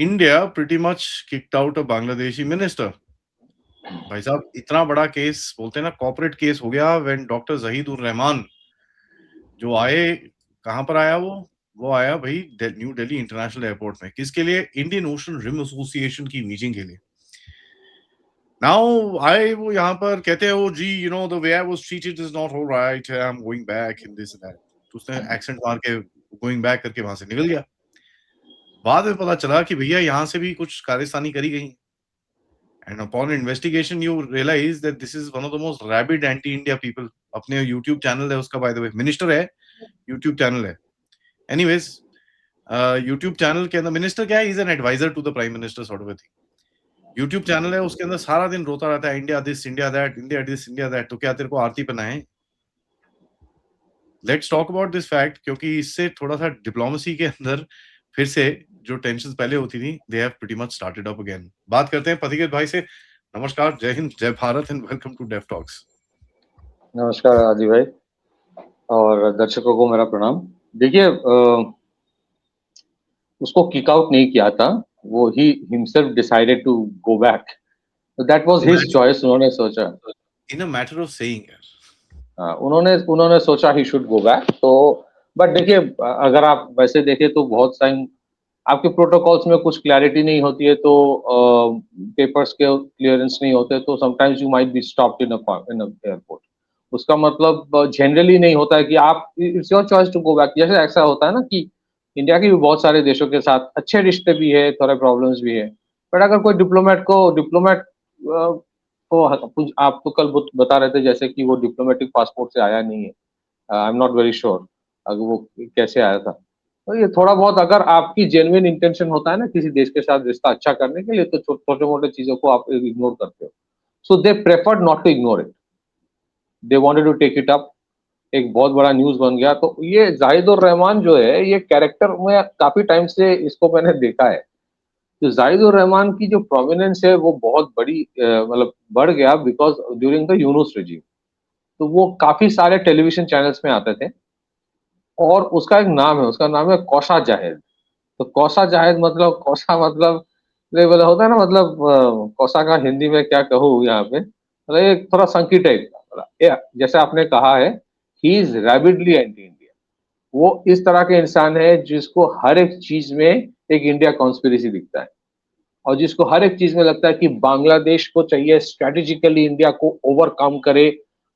India pretty much kicked out a Bangladeshi minister. भाई साहब इतना बड़ा केस बोलते हैं ना कॉर्पोरेट केस हो गया व्हेन डॉक्टर जहीद उर रहमान जो आए कहां पर आया वो आया भाई न्यू दिल्ली इंटरनेशनल एयरपोर्ट में किसके लिए इंडियन ओशन रिम एसोसिएशन की मीटिंग के लिए नाउ आई वो यहाँ पर कहते हैं वो जी you know the way I was treated is not alright I am going back in this that तो उसने एक्सेंट मार के गोइंग बैक करके वहां से निकल गया बाद में पता चला कि भैया यहाँ से भी कुछ खालिस्तानी करी गई and upon investigation you realize that this is one of the most rabid anti-India people अपने YouTube चैनल है उसका by the way मिनिस्टर है YouTube चैनल है anyways YouTube चैनल के अंदर मिनिस्टर क्या है is an adviser to the prime minister sort of a thing YouTube channel है उसके अंदर सारा दिन रोता रहता है India this India that India this India that तो क्या तेरे को आरती पहनाए let's talk about this fact क्योंकि इससे थोड़ा सा डिप्लोमेसी के अंदर फिर से जो टेंशन्स पहले होती थी they have pretty much started up again बात करते हैं पथिकेत भाई से नमस्कार जय हिंद जय Bharat and welcome to deaf talks नमस्कार आदि भाई और दर्शकों को मेरा प्रणाम। देखिए उसको किक आउट नहीं किया था, वो ही himself decided to go back, that was his choice. उन्होंने सोचा in a matter of saying उन्होंने सोचा ही शुड गो बैक। तो बट देखिए अगर आप वैसे देखें तो बहुत टाइम आपके प्रोटोकॉल्स में कुछ क्लैरिटी नहीं होती है तो पेपर्स के क्लियरेंस नहीं होते तो sometimes you might be stopped in airport. उसका मतलब जनरली नहीं होता है कि आप it's your choice to go back. जैसे ऐसा होता है ना कि इंडिया के भी बहुत सारे देशों के साथ अच्छे रिश्ते भी है, थोड़े प्रॉब्लम्स भी है, बट अगर कोई डिप्लोमेट तो आप तो कल बता रहे थे जैसे कि वो डिप्लोमेटिक पासपोर्ट से आया नहीं है। I am not very sure अगर वो कैसे आया था। तो ये थोड़ा बहुत अगर आपकी जेन्युइन इंटेंशन होता है ना किसी देश के साथ रिश्ता अच्छा करने के लिए तो छोटे मोटे चीजों को आप इग्नोर करते हो। So they preferred not to ignore it, they wanted to take it up. एक बहुत बड़ा न्यूज बन गया। तो ये जाहिद उर रहमान जो है ये कैरेक्टर में काफी टाइम से इसको मैंने देखा है। तो जाहिद उर रहमान की जो प्रोमिनेंस है वो बहुत बड़ी मतलब बढ़ गया because during the Yunus regime. तो वो काफी सारे टेलीविजन चैनल्स में आते थे और उसका एक नाम है, उसका नाम है कौशा जाहिद। तो कौशा जाहिद मतलब कौशा मतलब ये वाला होता है ना, मतलब कौशा का हिंदी में क्या कहूँ यहाँ पे, मतलब एक थोड़ा संकी टाइप का जैसे आपने कहा है ही इज रैबिडली एंटी इंडिया। वो इस तरह के इंसान है जिसको हर एक चीज में एक इंडिया कॉन्स्पिरेसी दिखता है और जिसको हर एक चीज में लगता है कि बांग्लादेश को चाहिए स्ट्रेटेजिकली इंडिया को ओवरकम करे,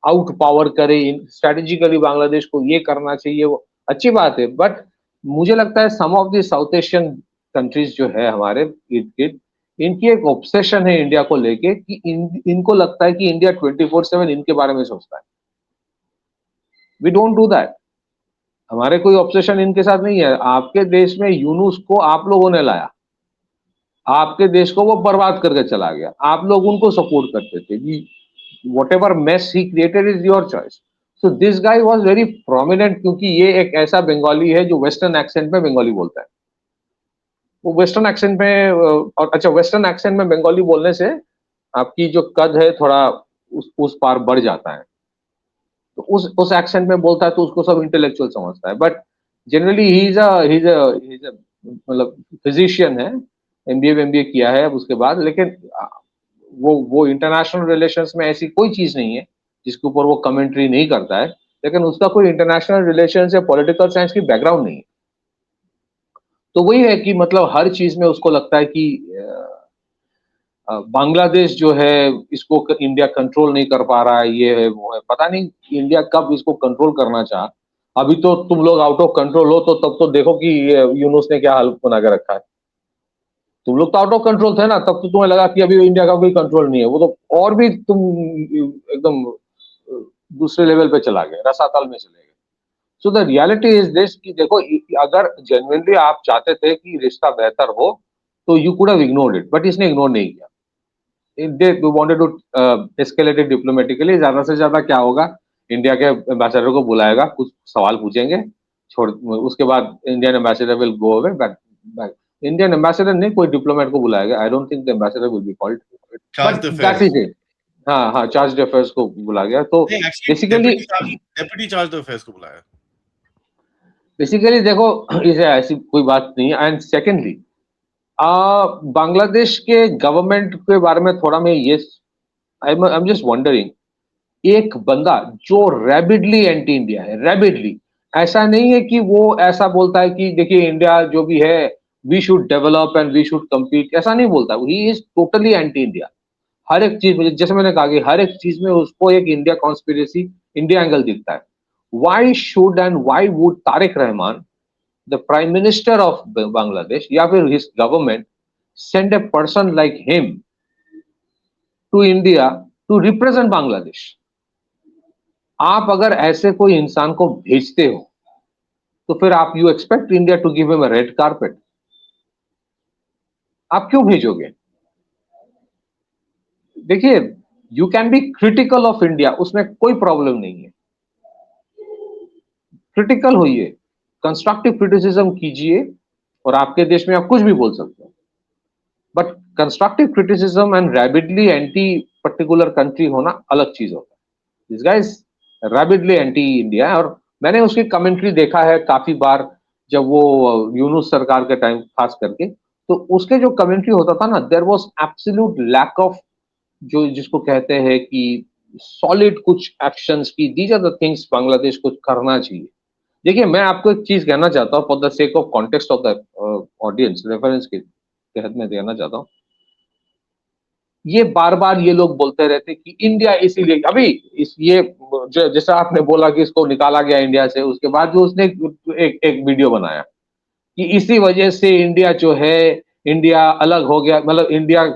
आउट पावर करे, स्ट्रेटेजिकली बांग्लादेश को ये करना चाहिए। वो अच्छी बात है बट मुझे लगता है some of the south Asian countries जो है हमारे इर्द गिर्द, इनकी एक ऑब्सेशन है इंडिया को लेके कि इनको लगता है कि इंडिया 24/7 इनके बारे में सोचता है। We don't do that. हमारे कोई ऑब्सेशन इनके साथ नहीं है। आपके देश में यूनुस को आप लोगों ने लाया, आपके देश को वो बर्बाद करके चला गया, आप लोग उनको सपोर्ट करते थे। whatever mess he created is your choice. So this guy was very prominent क्योंकि ये एक ऐसा बंगाली है जो वेस्टर्न एक्सेंट में बंगाली बोलता है। वो वेस्टर्न एक्सेंट में और अच्छा वेस्टर्न एक्सेंट में बंगाली बोलने से आपकी जो कद है थोड़ा उस पार बढ़ जाता है। तो उस एक्सेंट में बोलता है तो उसको सब इंटेलेक्चुअल समझता है। But generally he is a मतलब फिजिशियन है, एमबीए किया है अब उसके बाद। लेकिन वो इंटरनेशनल रिलेशंस में ऐसी कोई चीज नहीं है जिसके ऊपर वो कमेंट्री नहीं करता है। लेकिन उसका कोई इंटरनेशनल रिलेशंस या पॉलिटिकल साइंस की बैकग्राउंड नहीं है। तो वही है कि मतलब हर चीज में उसको लगता है कि बांग्लादेश जो है इसको इंडिया कंट्रोल नहीं कर पा रहा है, ये है वो है। पता नहीं इंडिया कब इसको कंट्रोल करना चाहा। अभी तो तुम लोग आउट ऑफ कंट्रोल हो तो तब तो देखो कि यूनुस ने क्या हाल बना के रखा है। तुम लोग तो आउट ऑफ कंट्रोल थे ना, तब तो तुम्हें लगा कि अभी इंडिया का कोई कंट्रोल नहीं है। वो तो और भी तुम एकदम दूसरे लेवल पे चला गए, रसातल में चले गए। So the reality is this कि देखो अगर जेन्युइनली आप चाहते थे कि रिश्ता बेहतर हो तो you could have ignored it, but इसने इग्नोर नहीं किया। they wanted to escalate it diplomatically। ज्यादा से ज्यादा क्या होगा, इंडिया के एम्बेसडर को बुलाएगा, कुछ सवाल पूछेंगे, छोड़ उसके बाद Indian ambassador will go away back. Indian ambassador ने कोई डिप्लोमेट को बुलाएगा। I don't think the ambassador will be called, but that is it. हाँ चार्ज अफेयर्स को बुला गया। तो बेसिकली डेप्यूटी चार्ज अफेयर्स को बुलाया। बेसिकली देखो इसे ऐसी कोई बात नहीं है। एंड सेकेंडली बांग्लादेश के गवर्नमेंट के बारे में थोड़ा मैं ये आई एम जस्ट वंडरिंग, एक बंदा जो रैबिडली एंटी इंडिया है, रैबिडली, ऐसा नहीं है कि वो ऐसा बोलता है कि देखिए इंडिया जो भी है we should develop and we should compete, ऐसा नहीं बोलता, he is totally anti India. हर एक चीज में, जैसे मैंने कहा कि हर एक चीज में उसको एक इंडिया कॉन्स्पिरेसी, इंडिया एंगल दिखता है। Why should and why would Tarique Rahman, the prime minister of Bangladesh, या फिर his government send a person like him to India to represent Bangladesh? आप अगर ऐसे कोई इंसान को भेजते हो तो फिर आप you expect India to give him a red carpet? आप क्यों भेजोगे? देखिए, you can be critical of India, उसमें कोई प्रॉब्लम नहीं है, क्रिटिकल होइए, कंस्ट्रक्टिव क्रिटिसिज्म कीजिए, और आपके देश में आप कुछ भी बोल सकते हो, but constructive criticism and rabidly anti particular country होना अलग चीज होता है। This guys rabidly anti India है, और मैंने उसकी कमेंट्री देखा है काफी बार, जब वो यूनुस सरकार के टाइम खास करके, तो उसके जो कमेंट्री होता था ना, there was absolute lack of, जो जिसको कहते हैं कि सॉलिड कुछ एक्शंस की, these are the things Bangladesh को करना चाहिए। देखिए, मैं आपको एक चीज कहना चाहता हूँ, for the sake of context of the audience, reference के तहत मैं कहना चाहता हूँ, ये बार बार ये लोग बोलते रहते कि इंडिया इसीलिए अभी इस ये जैसा आपने बोला कि इसको निकाला गया इंडिया से, उसके बाद भी उसने एक वीडियो बनाया कि इसी वजह से इंडिया जो है, इंडिया अलग हो गया, मतलब इंडिया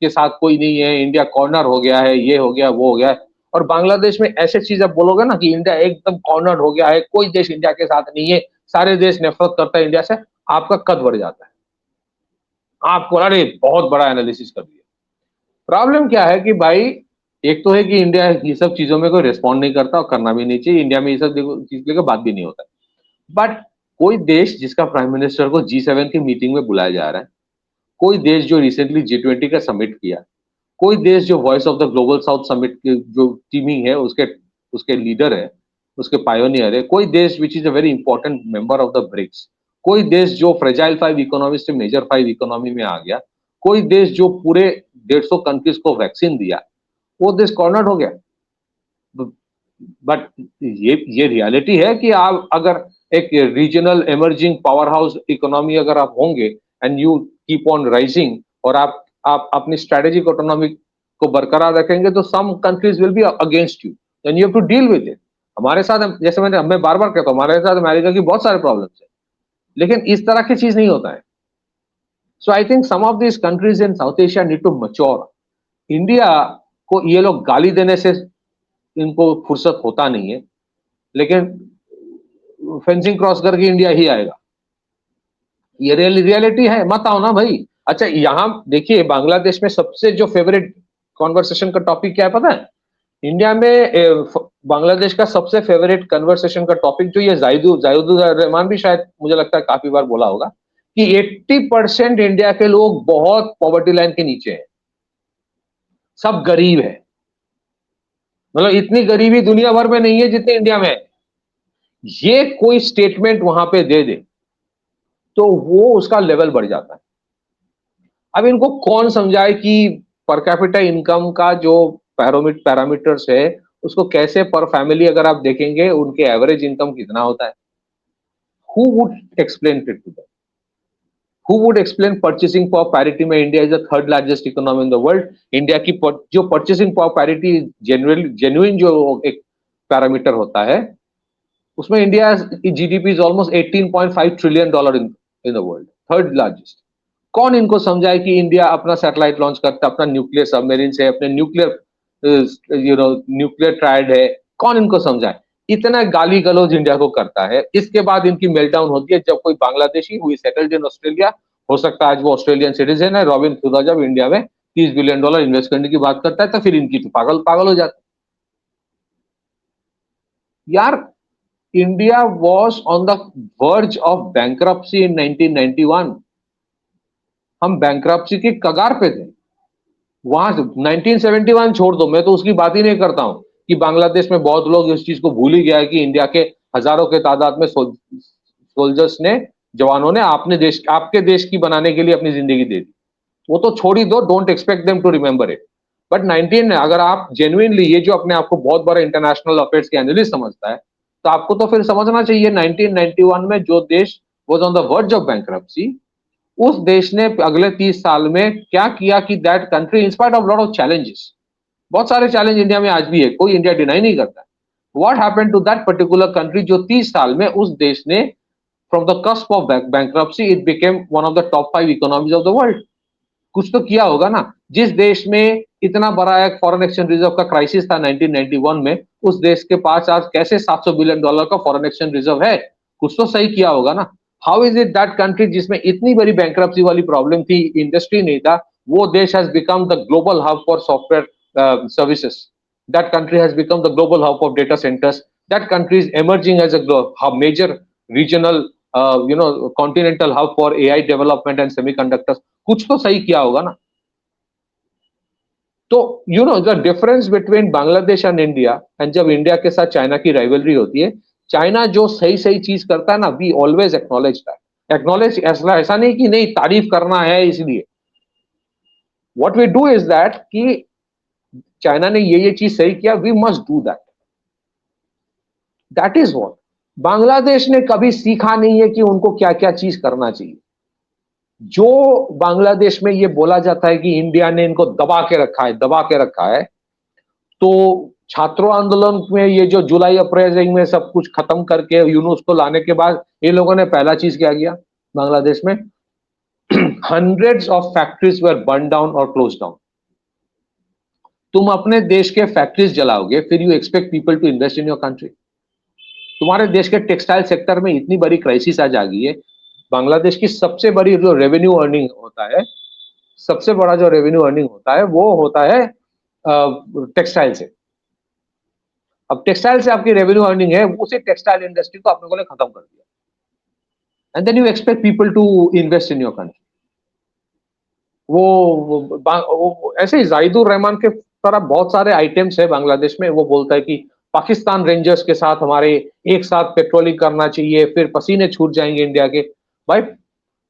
के साथ कोई नहीं है, इंडिया कॉर्नर हो गया है, ये हो गया, वो हो गया है। और बांग्लादेश में ऐसे चीज आप बोलोगे ना कि इंडिया एकदम कॉर्नर हो गया है, कोई देश इंडिया के साथ नहीं है, सारे देश नफरत करता है इंडिया से, आपका कद बढ़ जाता है, आपको अरे बहुत बड़ा एनालिसिस कर दिया। प्रॉब्लम क्या है कि भाई, एक तो है कि इंडिया ये सब चीजों में कोई रिस्पॉन्ड नहीं करता और करना भी नहीं चाहिए, इंडिया में ये सब चीज लेकर बात भी नहीं होता। बट कोई देश जिसका प्राइम मिनिस्टर को G7 की मीटिंग में बुलाया जा रहा है, कोई देश जो रिसेंटली G20 का समिट किया, कोई देश जो voice of the global south summit की जो टीमिंग है उसके उसके लीडर है, उसके पायोनियर है, कोई देश which is a very important member of the BRICS, कोई देश जो फ्रेजाइल 5 इकोनॉमी से मेजर 5 इकोनॉमी में आ गया, कोई देश जो पूरे 150 कंट्रीज को वैक्सीन दिया, वो देश कॉर्नर हो गया। बट ये रियलिटी है कि आप अगर एक regional emerging power house economy अगर आप होंगे and you keep on rising, और आप अपनी स्ट्रेटेजिक इकोनॉमी को बरकरार रखेंगे, तो some countries will be against you, then you have to deal with it. हमारे साथ, जैसे मैं बार बार कहता हूँ, हमारे साथ अमेरिका की बहुत सारे प्रॉब्लम्स है, लेकिन इस तरह की चीज नहीं होता है। So I think some of this countries in south Asia need to mature. India को ये लोग गाली देने से इनको फुर्सत होता नहीं है, लेकिन फेंसिंग क्रॉस करके इंडिया ही आएगा, ये रियलिटी है, मत आओ ना भाई। अच्छा, यहां देखिए, बांग्लादेश में सबसे जो फेवरेट कॉन्वर्सेशन का टॉपिक क्या है पता है? इंडिया में बांग्लादेश का सबसे फेवरेट कन्वर्सेशन का टॉपिक जो ये जाहिदुर रहमान भी शायद मुझे लगता है काफी बार बोला होगा कि 80% इंडिया के लोग बहुत पॉवर्टी लाइन के नीचे हैं, सब गरीब है, मतलब इतनी गरीबी दुनिया भर में नहीं है जितनी इंडिया में है। ये कोई स्टेटमेंट वहां पे दे दे तो वो उसका लेवल बढ़ जाता है। अब इनको कौन समझाए कि पर कैपिटा इनकम का जो पैरामीटर्स है, उसको कैसे पर फैमिली अगर आप देखेंगे उनके एवरेज इनकम कितना होता है, who would explain it to them? Who would explain purchasing power parity में India is the third largest economy in the world? India की जो परचेसिंग पावर पैरिटी जेन्युइन जो एक पैरामीटर होता है, उसमें India GDP is almost $18.5 trillion in the world, third largest. कौन इनको समझाए कि इंडिया अपना सैटेलाइट लॉन्च करता है, अपना न्यूक्लियर सबमरीन है, अपने न्यूक्लियर ट्रायड है, कौन इनको समझाए? इतना गाली गलौज इंडिया को करता है। इसके बाद इनकी मेल्टडाउन होती है जब कोई बांग्लादेशी हुई सेटल्ड इन ऑस्ट्रेलिया, हो सकता है आज वो ऑस्ट्रेलियन सिटीजन है, रॉबिन खुदा जब इंडिया में $30 बिलियन इन्वेस्ट करने की बात करता है, तो फिर इनकी तो पागल हो जाती यार। India was on the verge of bankruptcy in 1991। हम बैंक्रप्सी के कगार पे थे। वहां से 1971 छोड़ दो, मैं तो उसकी बात ही नहीं करता हूं कि बांग्लादेश में बहुत लोग इस चीज को भूल ही गया है कि इंडिया के हजारों के तादाद में सोल्जर्स ने जवानों ने आपके देश की बनाने के लिए अपनी जिंदगी दे दी, वो तो छोड़ ही दो, don't expect them to remember it. But 19 अगर आप जेन्युइनली ये जो अपने आप को बहुत बड़ा इंटरनेशनल अफेयर्स के एनालिस्ट समझता है, तो आपको तो फिर समझना चाहिए 1991 में जो देश was on the verge of bankruptcy, उस देश ने अगले 30 साल में क्या किया कि that country in spite of lot of challenges, बहुत सारे चैलेंज इंडिया में आज भी है, कोई इंडिया डिनाई नहीं करता, what happened to that particular country, जो 30 साल में उस देश ने from the cusp of bankruptcy it became one of the top 5 economies of the world. कुछ तो किया होगा ना। जिस देश में इतना बड़ा एक फॉरेन एक्सचेंज रिजर्व का क्राइसिस था 1991 में, उस देश के पास आज कैसे $700 बिलियन का फॉरेन एक्सचेंज रिजर्व है? कुछ तो सही किया होगा ना। How is it that country जिसमें इतनी बड़ी बैंक्रप्सी वाली प्रॉब्लम थी, इंडस्ट्री नहीं था, वो देश has become the global hub for software services, that country has become the global hub of data centres, that country is emerging as a major regional continental hub for AI development and semiconductors। कुछ तो सही किया होगा ना। तो the difference between Bangladesh and India, and जब India के साथ चाइना की राइवलरी होती है, चाइना जो सही सही चीज करता है ना, we always acknowledge that. Acknowledge ऐसा नहीं कि नहीं तारीफ करना है इसलिए, what we do is that कि चाइना ने ये चीज सही किया, we must do that. That is what. Bangladesh ने कभी सीखा नहीं है कि उनको क्या क्या चीज करना चाहिए। जो बांग्लादेश में ये बोला जाता है कि इंडिया ने इनको दबा के रखा है, तो छात्रों आंदोलन में ये जो जुलाई अप्रैल में सब कुछ खत्म करके यूनुस को लाने के बाद ये लोगों ने पहला चीज क्या किया बांग्लादेश में? hundreds of factories were burned down or closed down। तुम अपने देश के फैक्ट्रीज जलाओगे, फिर you expect people to invest in your country. तुम्हारे देश के टेक्सटाइल सेक्टर में इतनी बड़ी क्राइसिस आज आ गई है। बांग्लादेश की सबसे बड़ी जो रेवेन्यू अर्निंग होता है, सबसे बड़ा जो रेवेन्यू अर्निंग होता है वो होता है टेक्सटाइल से। अब टेक्सटाइल से आपकी रेवेन्यू अर्निंग है, उसी टेक्सटाइल इंडस्ट्री को आप लोगों ने खत्म कर दिया, and then you expect people to invest in your country. वो ऐसे ही जाहिदुर रहमान के तरह बहुत सारे आइटम्स है बांग्लादेश में। वो बोलता है कि पाकिस्तान रेंजर्स के साथ हमारे एक साथ पेट्रोलिंग करना चाहिए, फिर पसीने छूट जाएंगे इंडिया के। भाई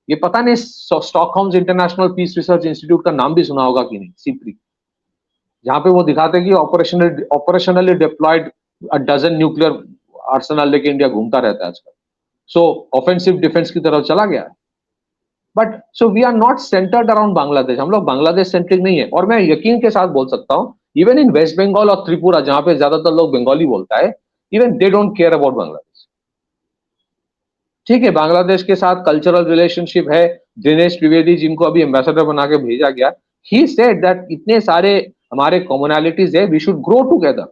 ये पता नहीं Stockholm International Peace Research Institute का नाम भी सुना होगा कि नहीं, सिप्री, जहां पे वो दिखाते हैं कि operationally deployed a dozen nuclear arsenal लेके इंडिया घूमता रहता है आजकल। सो ऑफेंसिव डिफेंस की तरफ चला गया है। But so we are not centred around Bangladesh. हम लोग बांग्लादेश सेंट्रिक नहीं है। और मैं यकीन के साथ बोल सकता हूं, इवन इन वेस्ट बंगाल और त्रिपुरा, जहां पे ज्यादातर लोग बंगाली बोलता है, even they don't care about Bangladesh. ठीक है, बांग्लादेश के साथ कल्चरल रिलेशनशिप है। दिनेश त्रिवेदी जिनको अभी एम्बेसडर बना के भेजा गया, ही सेड दैट इतने सारे हमारे कॉमनैलिटीज है, वी शुड ग्रो टुगेदर।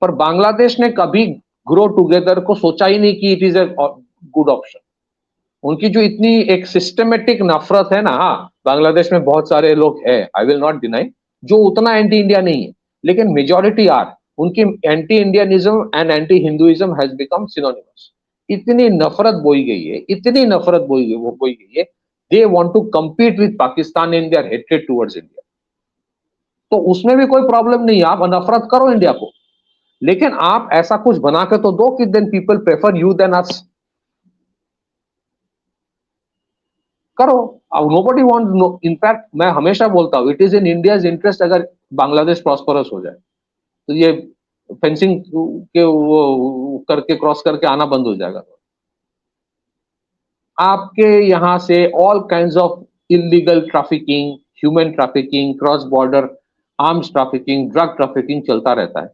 पर बांग्लादेश ने कभी ग्रो टुगेदर को सोचा ही नहीं कि it is a good option. उनकी जो इतनी एक सिस्टमेटिक नफरत है ना, हाँ बांग्लादेश में बहुत सारे लोग हैं, आई विल नॉट डिनाई, जो उतना एंटी इंडिया नहीं है, लेकिन मेजॉरिटी आर। उनकी anti Indianism and anti Hinduism has become synonymous. इतनी नफरत बोई गई है, इतनी नफरत बोई गई है, they want to compete with Pakistan in their hatred towards India. तो उसमें भी कोई प्रॉब्लम नहीं है, आप नफरत करो इंडिया को, लेकिन आप ऐसा कुछ बना के तो दो कि then people prefer you than us. करो। अब नोबडी वांट, इनफैक्ट मैं हमेशा बोलता हूं, it is in India's interest अगर बांग्लादेश प्रॉस्परस हो जाए, तो ये फेंसिंग के वो करके क्रॉस करके आना बंद हो जाएगा। आपके यहां से all kinds of illegal trafficking, human trafficking, cross border arms trafficking, drug trafficking चलता रहता है।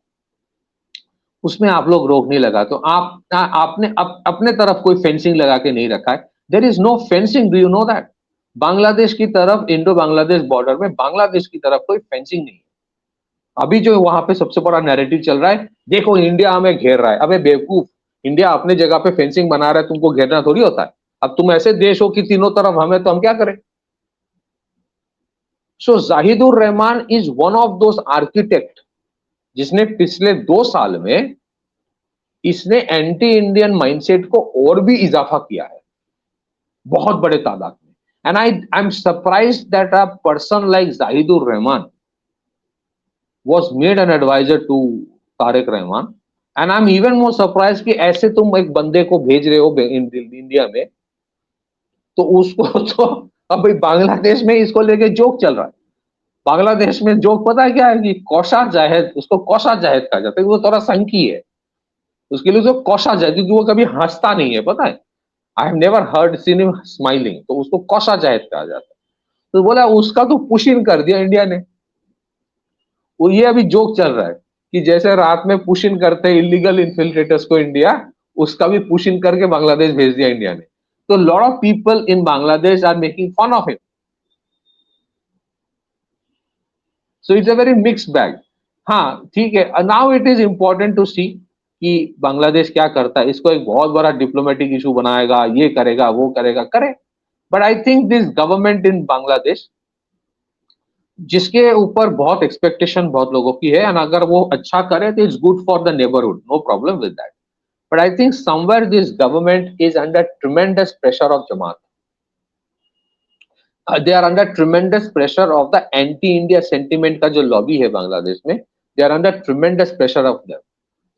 उसमें आप लोग रोक नहीं लगा, तो आपने अपने तरफ कोई फेंसिंग लगा के नहीं रखा है। There is no fencing, do you know that? Bangladesh की तरफ, इंडो बांग्लादेश बॉर्डर में बांग्लादेश की तरफ कोई फेंसिंग नहीं है। अभी जो वहां पे सबसे बड़ा नैरेटिव चल रहा है, देखो इंडिया हमें घेर रहा है। अबे बेवकूफ, इंडिया अपने जगह पे फेंसिंग बना रहा है, तुमको घेरना थोड़ी होता है। अब तुम ऐसे देश हो कि तीनों तरफ हमें, तो हम क्या करें? So Zahidur Rahman is one of those architect जिसने पिछले 2 साल में इसने एंटी इंडियन माइंडसेट को और भी इजाफा किया है बहुत बड़े तादाद में। And I am surprised that a person like Zahidur Rahman was made an advisor to Tarique Rahman. And I am even more surprise कि ऐसे तुम एक बंदे को भेज रहे हो इंडिया में तो उसको तो अब भाई बांग्लादेश में इसको लेके जोक चल रहा है। बांग्लादेश में जोक पता है क्या है कि कौशा जाहिद, उसको कौशा जाहिद कहा जाता है, वो थोड़ा संकी है, उसके लिए उसको कौशा जाहिद, क्योंकि वो कभी हंसता नहीं है, पता है, I have never heard seen him smiling, तो उसको कौशा जाहिद कहा जाता है। तो बोला उसका तो पुश इन कर दिया इंडिया ने। वो ये अभी जोक चल रहा है कि जैसे रात में पुश इन करते हैं इलीगल इन्फिल्ट्रेटर्स को इंडिया, उसका भी पुश इन करके बांग्लादेश भेज दिया इंडिया ने। तो lot of people in Bangladesh are making fun of him. So it's a very mixed bag. हाँ ठीक है, now it is important to see कि बांग्लादेश क्या करता है, इसको एक बहुत बड़ा डिप्लोमेटिक इशू बनाएगा, ये करेगा वो करेगा, करे। But I think this government in Bangladesh, जिसके ऊपर बहुत एक्सपेक्टेशन बहुत लोगों की है, एंड अगर वो अच्छा करे तो it's good for the neighbourhood, no problem with that. But I think somewhere this government is under tremendous pressure of Jamaat. They are under tremendous pressure of the anti India sentiment का जो lobby है बांग्लादेश में, they are under tremendous pressure of them.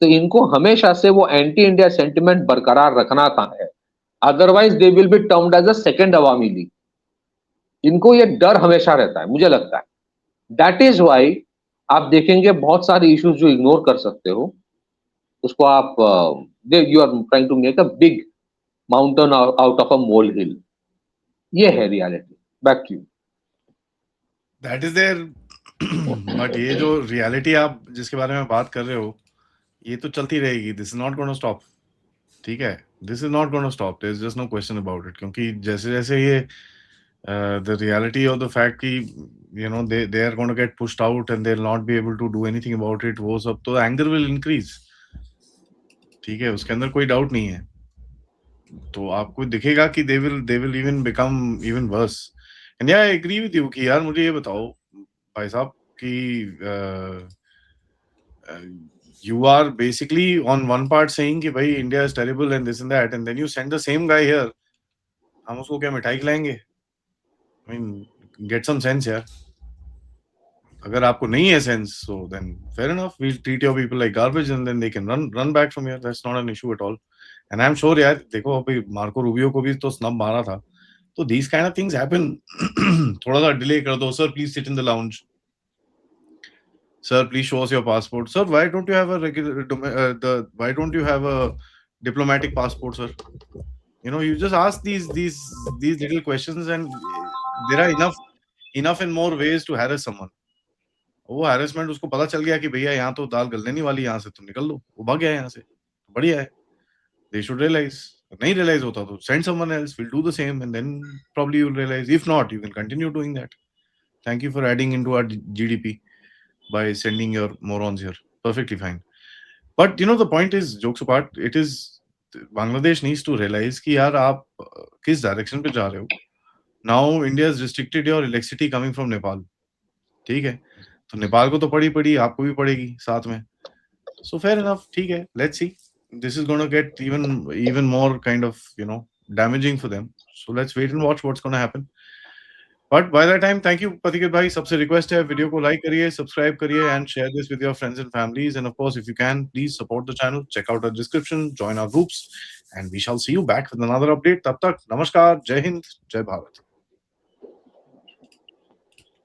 तो इनको हमेशा से वो anti India sentiment बरकरार रखना था है, otherwise they will be termed as a second Awami League. इनको ये डर हमेशा रहता है, मुझे लगता है। दैट इज वाई आप देखेंगे बहुत सारे इश्यूज जो इग्नोर कर सकते हो, उसको आप you are trying to make a big mountain out of a molehill. ये है reality. Back to you. That is there. But ये जो रियलिटी आप जिसके बारे में बात कर रहे हो, ये तो चलती रहेगी। This is not gonna stop, ठीक है, this is not gonna stop, there is just no question about it. क्योंकि जैसे जैसे ये the reality of the fact कि you know they are gonna get pushed out and they will not be able to do anything about it, वो सब तो anger will increase, ठीक है, उसके अंदर कोई डाउट नहीं है। तो आपको दिखेगा कि they will even become even worse. And I agree with you कि यार मुझे ये बताओ भाई साहब कि you are basically on one part saying कि भाई India is terrible and this and that, and then you send the same guy here, हम उसको क्या मिठाई खिलाएंगे? I mean, get some sense यार। अगर आपको नहीं है sense, so then fair enough, we'll treat your people like garbage and then they can run back from here. That's not an issue at all. And I'm sure यार, देखो अभी Marco Rubio को भी तो snub मारा था, तो these kind of things happen। थोड़ा सा delay कर दो, sir please sit in the lounge, sir please show us your passport, sir why don't you have a regular why don't you have a diplomatic passport, sir? You know, you just ask these little questions and there are enough and more ways to harass someone। वो harassment उसको पता चल गया कि भैया यहाँ तो दाल गलने नहीं वाली, यहाँ से तुम निकल लो, वो भाग गया यहाँ से, बढ़िया है। They should realize। नहीं realize होता तो send someone else, will do the same and then probably you'll realize। If not, you can continue doing that। Thank you for adding into our GDP by sending your morons here, perfectly fine। But you know the point is, jokes apart, it is Bangladesh needs to realize कि यार आप किस direction पे जा रहे हो। Now India has restricted your electricity coming from Nepal, ठीक है, तो नेपाल को तो पड़ी आपको भी पड़ेगी साथ में। So fair enough, ठीक है, let's see, this is going to get even more kind of, you know, damaging for them, so let's wait and watch what's going to happen। But by that time, thank you Patiket bhai, सबसे request है video को like करिए, subscribe करिए and share this with your friends and families, and of course if you can please support the channel, check out our description, join our groups, and we shall see you back with another update. तब तक नमस्कार, जय हिंद, जय भारत।